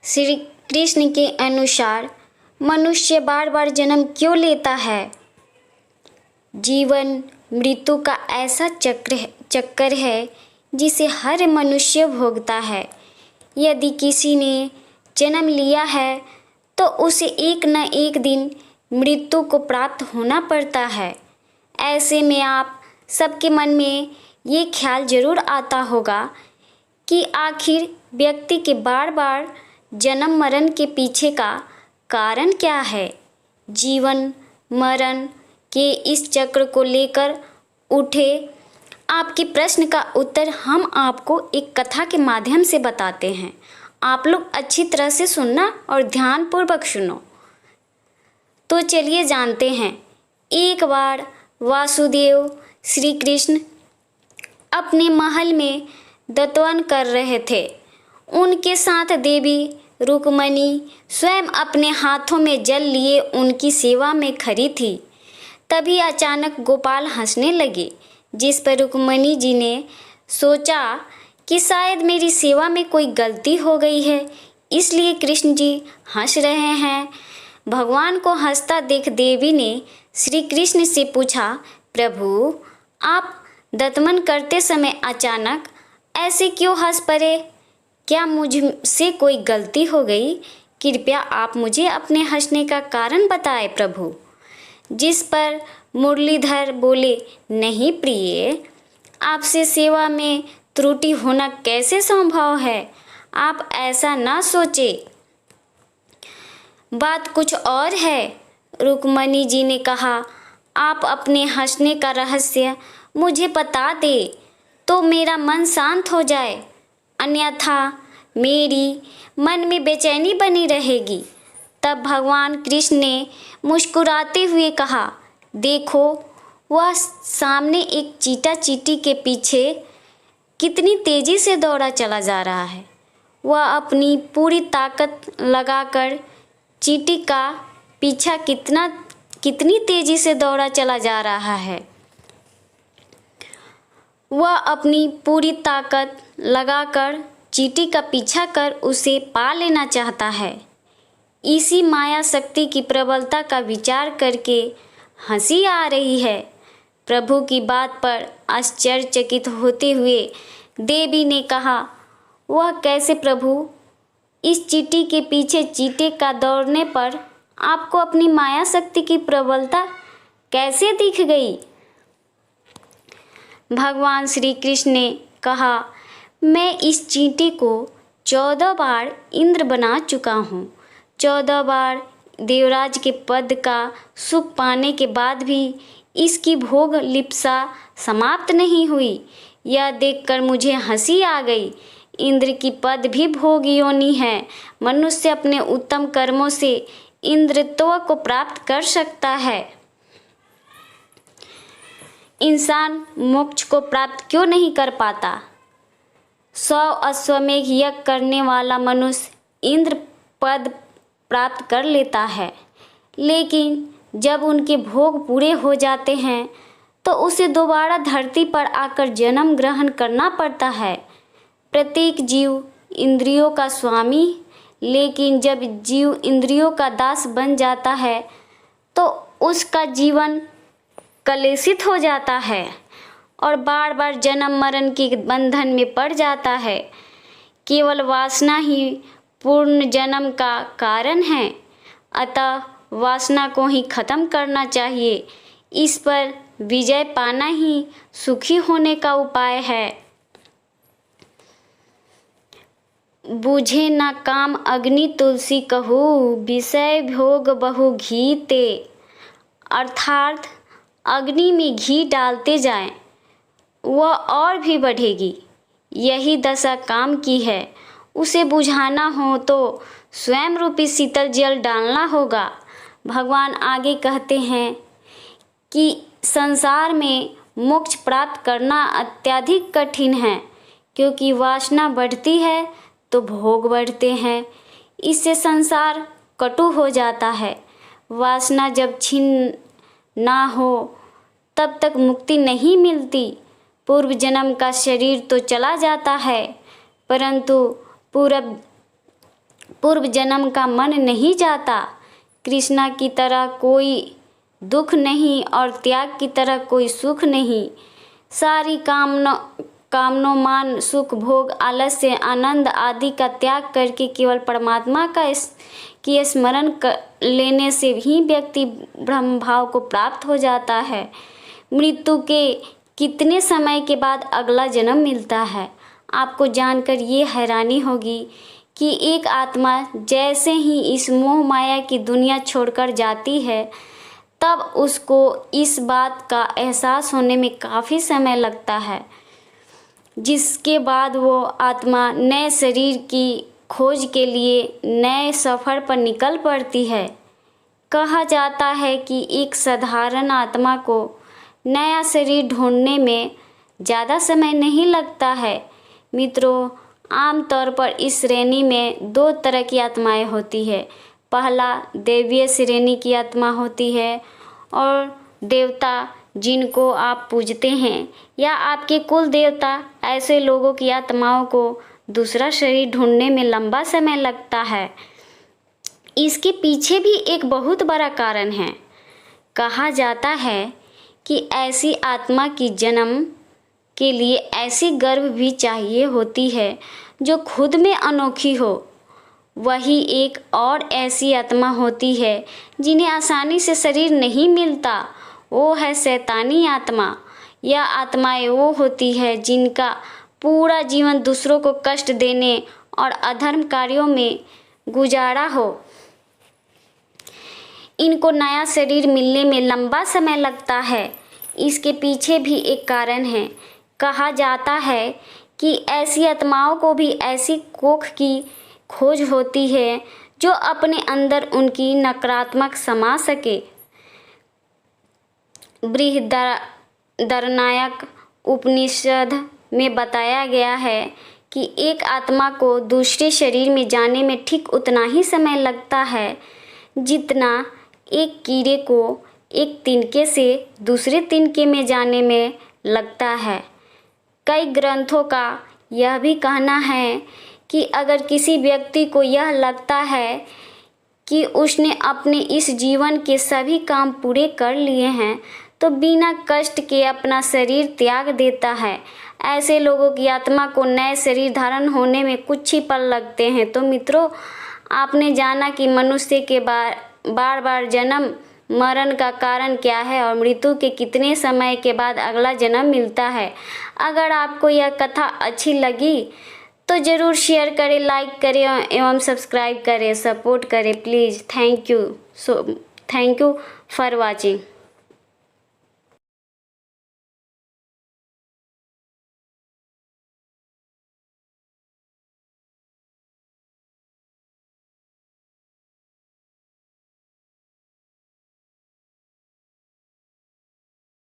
श्री कृष्ण के अनुसार मनुष्य बार बार जन्म क्यों लेता है? जीवन मृत्यु का ऐसा चक्कर है जिसे हर मनुष्य भोगता है। यदि किसी ने जन्म लिया है तो उसे एक न एक दिन मृत्यु को प्राप्त होना पड़ता है। ऐसे में आप सबके मन में ये ख्याल जरूर आता होगा कि आखिर व्यक्ति के बार बार जन्म मरण के पीछे का कारण क्या है। जीवन मरण के इस चक्र को लेकर उठे आपके प्रश्न का उत्तर हम आपको एक कथा के माध्यम से बताते हैं। आप लोग अच्छी तरह से सुनना और ध्यानपूर्वक सुनो। तो चलिए जानते हैं। एक बार वासुदेव श्री कृष्ण अपने महल में दत्तवन कर रहे थे। उनके साथ देवी रुक्मणी स्वयं अपने हाथों में जल लिए उनकी सेवा में खड़ी थी। तभी अचानक गोपाल हंसने लगे, जिस पर रुक्मणी जी ने सोचा कि शायद मेरी सेवा में कोई गलती हो गई है, इसलिए कृष्ण जी हंस रहे हैं। भगवान को हंसता देख देवी ने श्री कृष्ण से पूछा, प्रभु आप दत्तमन करते समय अचानक ऐसे क्यों हंस पड़े? क्या मुझसे कोई गलती हो गई? कृपया आप मुझे अपने हंसने का कारण बताएं प्रभु। जिस पर मुरलीधर बोले, नहीं प्रिय, आपसे सेवा में त्रुटि होना कैसे संभव है? आप ऐसा ना सोचे, बात कुछ और है। रुक्मणी जी ने कहा, आप अपने हंसने का रहस्य मुझे बता दे तो मेरा मन शांत हो जाए, अन्यथा मेरी मन में बेचैनी बनी रहेगी। तब भगवान कृष्ण ने मुस्कुराते हुए कहा, देखो वह सामने एक चीता चींटी के पीछे कितनी तेजी से दौड़ा चला जा रहा है। वह अपनी पूरी ताकत लगाकर चींटी का पीछा कितनी तेजी से दौड़ा चला जा रहा है। वह अपनी पूरी ताकत लगाकर चींटी का पीछा कर उसे पा लेना चाहता है। इसी माया शक्ति की प्रबलता का विचार करके हंसी आ रही है। प्रभु की बात पर आश्चर्यचकित होते हुए देवी ने कहा, वह कैसे प्रभु? इस चींटी के पीछे चींटे का दौड़ने पर आपको अपनी माया शक्ति की प्रबलता कैसे दिख गई? भगवान श्री कृष्ण ने कहा, मैं इस चींटी को 14 बार इंद्र बना चुका हूँ। 14 बार देवराज के पद का सुख पाने के बाद भी इसकी भोग लिप्सा समाप्त नहीं हुई। यह देखकर मुझे हंसी आ गई। इंद्र की पद भी भोग योनि है। मनुष्य अपने उत्तम कर्मों से इंद्रत्व को प्राप्त कर सकता है। इंसान मोक्ष को प्राप्त क्यों नहीं कर पाता? 100 अश्वमेघ यज्ञ करने वाला मनुष्य इंद्र पद प्राप्त कर लेता है, लेकिन जब उनके भोग पूरे हो जाते हैं तो उसे दोबारा धरती पर आकर जन्म ग्रहण करना पड़ता है। प्रत्येक जीव इंद्रियों का स्वामी, लेकिन जब जीव इंद्रियों का दास बन जाता है तो उसका जीवन कलेशित हो जाता है और बार बार जन्म मरण के बंधन में पड़ जाता है। केवल वासना ही पूर्ण जन्म का कारण है, अतः वासना को ही खत्म करना चाहिए। इस पर विजय पाना ही सुखी होने का उपाय है। बूझे ना काम अग्नि तुलसी कहू, विषय भोग बहु घी ते। अर्थात अग्नि में घी डालते जाएं, वह और भी बढ़ेगी। यही दशा काम की है। उसे बुझाना हो तो स्वयं रूपी शीतल जल डालना होगा। भगवान आगे कहते हैं कि संसार में मोक्ष प्राप्त करना अत्यधिक कठिन है, क्योंकि वासना बढ़ती है तो भोग बढ़ते हैं। इससे संसार कटु हो जाता है। वासना जब छीन ना हो तब तक मुक्ति नहीं मिलती। पूर्व जन्म का शरीर तो चला जाता है, परंतु पूर्व जन्म का मन नहीं जाता। कृष्णा की तरह कोई दुख नहीं और त्याग की तरह कोई सुख नहीं। सारी कामनों मान सुख भोग आलस्य आनंद आदि का त्याग करके केवल परमात्मा की स्मरण लेने से ही व्यक्ति ब्रह्म भाव को प्राप्त हो जाता है। मृत्यु के कितने समय के बाद अगला जन्म मिलता है? आपको जानकर ये हैरानी होगी कि एक आत्मा जैसे ही इस मोह माया की दुनिया छोड़कर जाती है तब उसको इस बात का एहसास होने में काफ़ी समय लगता है, जिसके बाद वो आत्मा नए शरीर की खोज के लिए नए सफ़र पर निकल पड़ती है। कहा जाता है कि एक साधारण आत्मा को नया शरीर ढूंढने में ज़्यादा समय नहीं लगता है। मित्रों, आमतौर पर इस श्रेणी में दो तरह की आत्माएं होती है। पहला दैवीय श्रेणी की आत्मा होती है और देवता जिनको आप पूजते हैं या आपके कुल देवता, ऐसे लोगों की आत्माओं को दूसरा शरीर ढूंढने में लंबा समय लगता है। इसके पीछे भी एक बहुत बड़ा कारण है। कहा जाता है कि ऐसी आत्मा की जन्म के लिए ऐसी गर्भ भी चाहिए होती है जो खुद में अनोखी हो। वही एक और ऐसी आत्मा होती है जिन्हें आसानी से शरीर नहीं मिलता, वो है शैतानी आत्मा। यह आत्माएं वो होती है जिनका पूरा जीवन दूसरों को कष्ट देने और अधर्म कार्यों में गुजारा हो। इनको नया शरीर मिलने में लंबा समय लगता है। इसके पीछे भी एक कारण है। कहा जाता है कि ऐसी आत्माओं को भी ऐसी कोख की खोज होती है जो अपने अंदर उनकी नकारात्मक समा सके। बृहदारण्यक उपनिषद में बताया गया है कि एक आत्मा को दूसरे शरीर में जाने में ठीक उतना ही समय लगता है जितना एक कीड़े को एक तिनके से दूसरे तिनके में जाने में लगता है। कई ग्रंथों का यह भी कहना है कि अगर किसी व्यक्ति को यह लगता है कि उसने अपने इस जीवन के सभी काम पूरे कर लिए हैं तो बिना कष्ट के अपना शरीर त्याग देता है। ऐसे लोगों की आत्मा को नए शरीर धारण होने में कुछ ही पल लगते हैं। तो मित्रों, आपने जाना कि मनुष्य के बार बार जन्म मरण का कारण क्या है और मृत्यु के कितने समय के बाद अगला जन्म मिलता है। अगर आपको यह कथा अच्छी लगी तो ज़रूर शेयर करें, लाइक करें एवं सब्सक्राइब करें, सपोर्ट करें please. Thank you for watching.